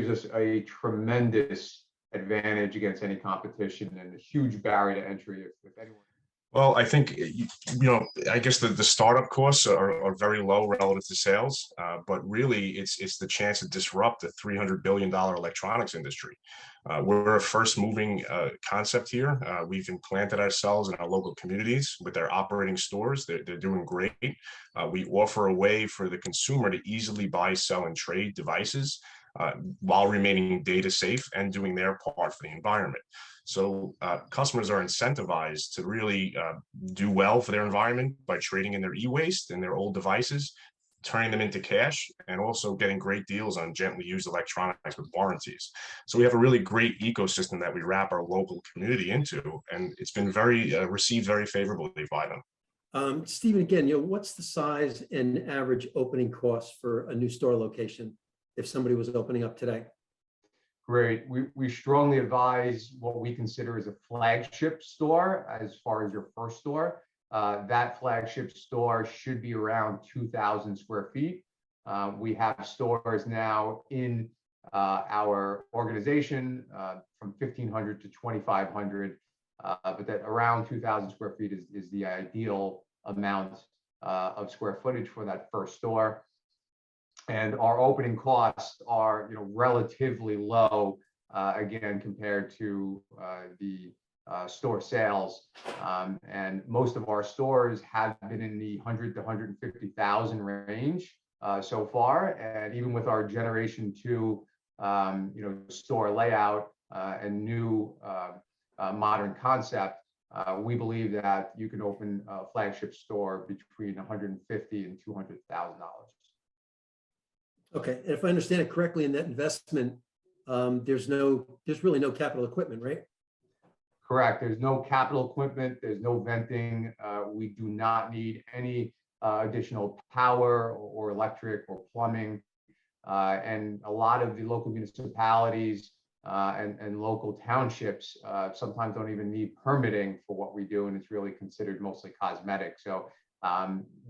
gives us a tremendous advantage against any competition and a huge barrier to entry if anyone. Well, I think, I guess the startup costs are very low relative to sales, but really it's the chance to disrupt the $300 billion electronics industry. We're a first moving concept here. We've implanted ourselves in our local communities with their operating stores. They're doing great. We offer a way for the consumer to easily buy, sell, and trade devices while remaining data safe and doing their part for the environment. So customers are incentivized to really do well for their environment by trading in their e-waste and their old devices, turning them into cash, and also getting great deals on gently used electronics with warranties. So we have a really great ecosystem that we wrap our local community into, and it's been received very favorably by them. Stephen, again, what's the size and average opening cost for a new store location if somebody was opening up today? Great. We strongly advise what we consider as a flagship store as far as your first store. That flagship store should be around 2,000 square feet. We have stores now in our organization from 1,500 to 2,500, but that around 2,000 square feet is the ideal amount of square footage for that first store. And our opening costs are, relatively low, again, compared to the store sales. And most of our stores have been in the 100 to 150,000 range so far. And even with our Generation 2, store layout and new modern concept, we believe that you can open a flagship store between $150,000 and $200,000. Okay, and if I understand it correctly, in that investment, there's really no capital equipment, right? Correct. There's no capital equipment. There's no venting. We do not need any additional power or electric or plumbing. And a lot of the local municipalities and local townships sometimes don't even need permitting for what we do, and it's really considered mostly cosmetic. So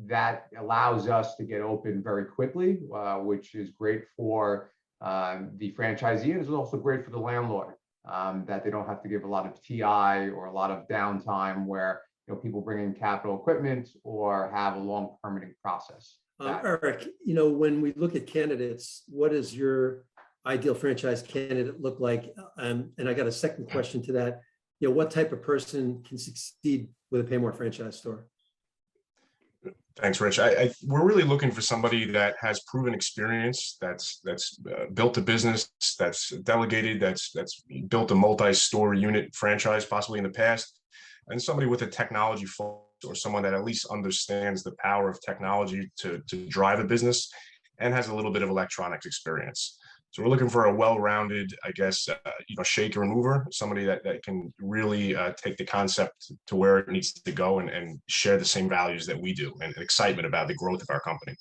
that allows us to get open very quickly, which is great for the franchisee, and is also great for the landlord, that they don't have to give a lot of TI or a lot of downtime where people bring in capital equipment or have a long permitting process. Eric, when we look at candidates, what does your ideal franchise candidate look like? And I got a second question to that. What type of person can succeed with a PayMore franchise store? Thanks, Rich. We're really looking for somebody that has proven experience, that's built a business, that's delegated, that's built a multi-store unit franchise possibly in the past, and somebody with a technology focus, or someone that at least understands the power of technology to drive a business and has a little bit of electronics experience. So we're looking for a well-rounded, I guess, shaker and mover, somebody that can really take the concept to where it needs to go and share the same values that we do, and excitement about the growth of our company.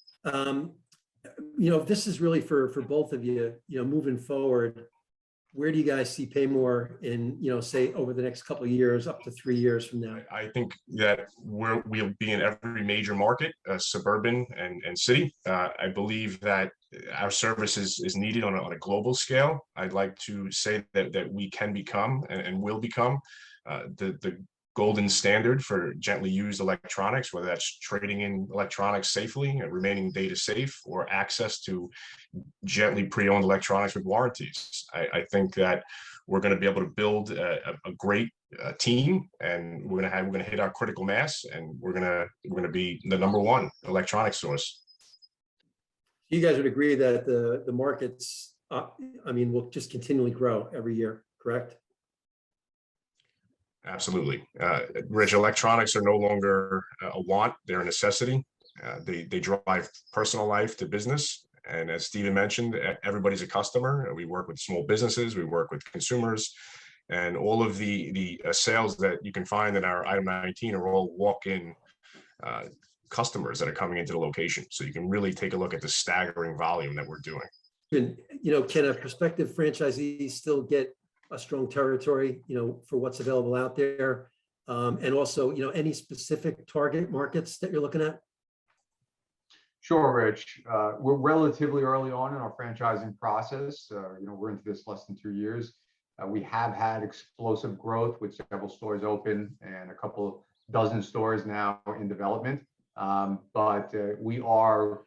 This is really for both of you, moving forward. Where do you guys see PayMore in, say, over the next couple of years, up to 3 years from now? I think that we'll be in every major market, suburban and city. I believe that our service is needed on a global scale. I'd like to say that we can become and will become the golden standard for gently used electronics, whether that's trading in electronics safely and remaining data safe, or access to gently pre-owned electronics with warranties. I think that we're going to be able to build a great team, and we're going to hit our critical mass, and we're going to be the #1 electronics source. You guys would agree that the markets, will just continually grow every year, correct? Absolutely. Rich, electronics are no longer a want, they're a necessity. They drive personal life to business. And as Stephen mentioned, everybody's a customer. We work with small businesses, we work with consumers, and all of the sales that you can find in our item 19 are all walk-in customers that are coming into the location. So you can really take a look at the staggering volume that we're doing. And, can a prospective franchisee still get a strong territory, for what's available out there? And also, any specific target markets that you're looking at? Sure, Rich. We're relatively early on in our franchising process. We're into this less than 2 years. We have had explosive growth with several stores open and a couple dozen stores now in development. But we are,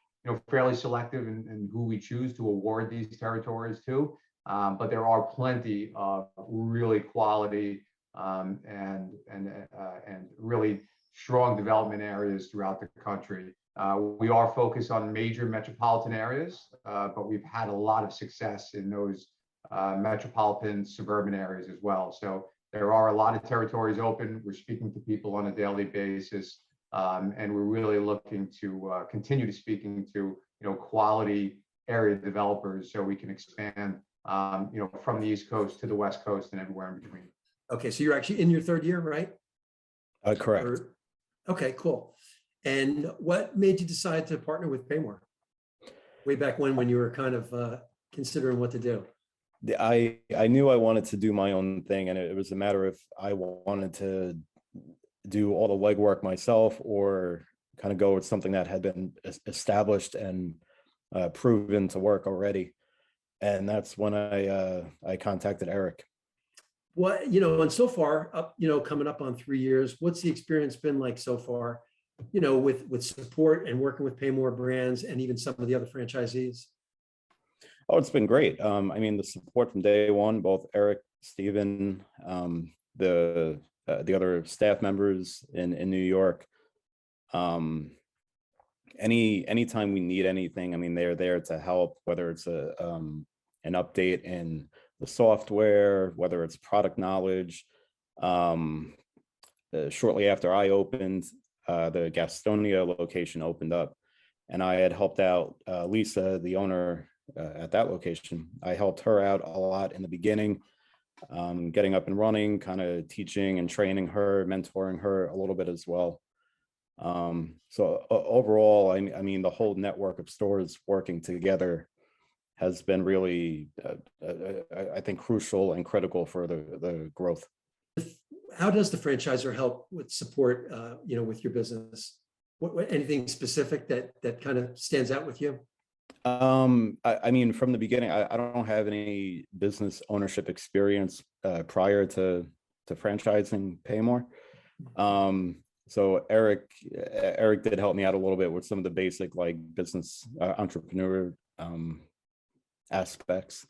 fairly selective in who we choose to award these territories to. But there are plenty of really quality and really strong development areas throughout the country. We are focused on major metropolitan areas, but we've had a lot of success in those metropolitan suburban areas as well. So there are a lot of territories open. We're speaking to people on a daily basis, and we're really looking to continue to speaking to quality area developers so we can expand from the East Coast to the West Coast and everywhere in between. Okay, so you're actually in your third year, right? Correct. Okay, cool. And what made you decide to partner with PayMore way back when you were kind of considering what to do? I knew I wanted to do my own thing, and it was a matter of I wanted to do all the legwork myself or kind of go with something that had been established and proven to work already. And that's when I contacted Eric. What, and so far up, coming up on 3 years, what's the experience been like so far, with support and working with PayMore brands and even some of the other franchisees? Oh, it's been great. I mean, the support from day one, both Eric, Steven, the other staff members in New York. Anytime we need anything, I mean, they're there to help, whether it's an update in the software, whether it's product knowledge. Shortly after I opened, the Gastonia location opened up, and I had helped out Lisa, the owner at that location. I helped her out a lot in the beginning, getting up and running, kind of teaching and training her, mentoring her a little bit as well. So overall, I mean, the whole network of stores working together has been really, I think, crucial and critical for the growth. How does the franchisor help with support, with your business? What anything specific that kind of stands out with you? I mean, from the beginning, I don't have any business ownership experience prior to franchising PayMore. So Eric did help me out a little bit with some of the basic like business entrepreneur aspects.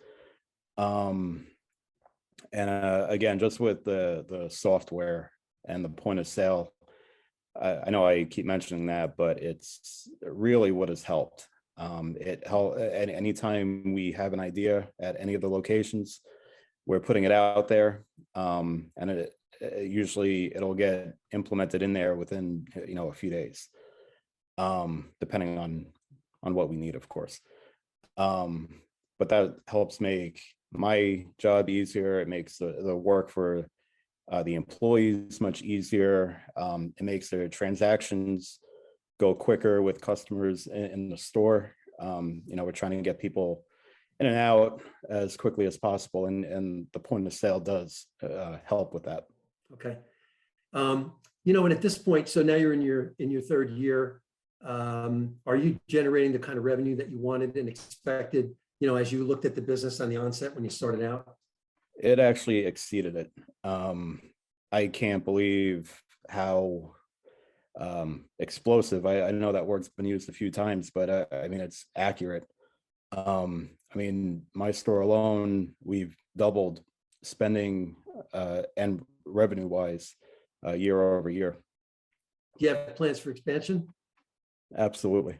And again, just with the software and the point of sale, I know I keep mentioning that, but it's really what has helped. It helped anytime we have an idea at any of the locations, we're putting it out there, and usually it'll get implemented in there within a few days, depending on what we need, of course. But that helps make my job easier. It makes the work for the employees much easier. It makes their transactions go quicker with customers in the store. We're trying to get people in and out as quickly as possible, and the point of sale does help with that. Okay. And at this point, so now you're in your third year. Are you generating the kind of revenue that you wanted and expected, as you looked at the business on the onset when you started out? It actually exceeded it. I can't believe how explosive. I know that word's been used a few times, but I mean, it's accurate. I mean, my store alone, we've doubled spending and revenue wise year over year. Do you have plans for expansion? Absolutely.